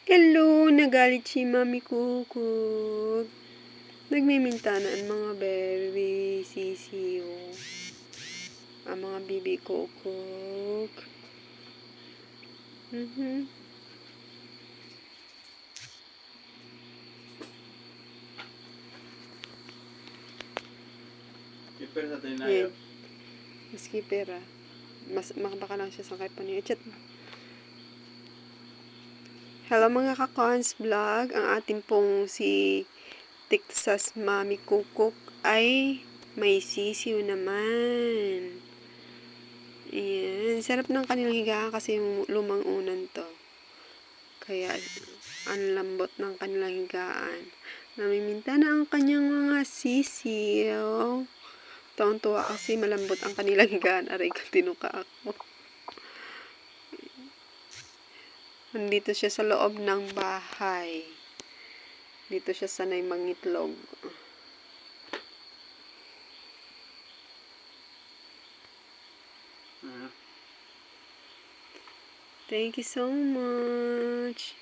Hello, nagalit si Mami Kukuk. Nagmiminta na ang mga baby sisiyo. Ang mga baby Kukuk. Skipper sa tinayo. Skipper Mas makabaka lang siya sa kay Panoy. Chat mo. Hello mga ka-cons vlog. Ang ating pong si Texas Mami Kukuk ay may sisiw naman. Ayan. Sarap ng kanilang higaan kasi yung lumang unan to. Kaya ang lambot ng kanilang higaan. Namiminta na ang kanyang mga sisiw. Tuwang-tuwa kasi malambot ang kanilang higaan. Aray ko, tinuka ako. Nandito siya sa loob ng bahay. Dito siya sanay mangitlog. Thank you so much.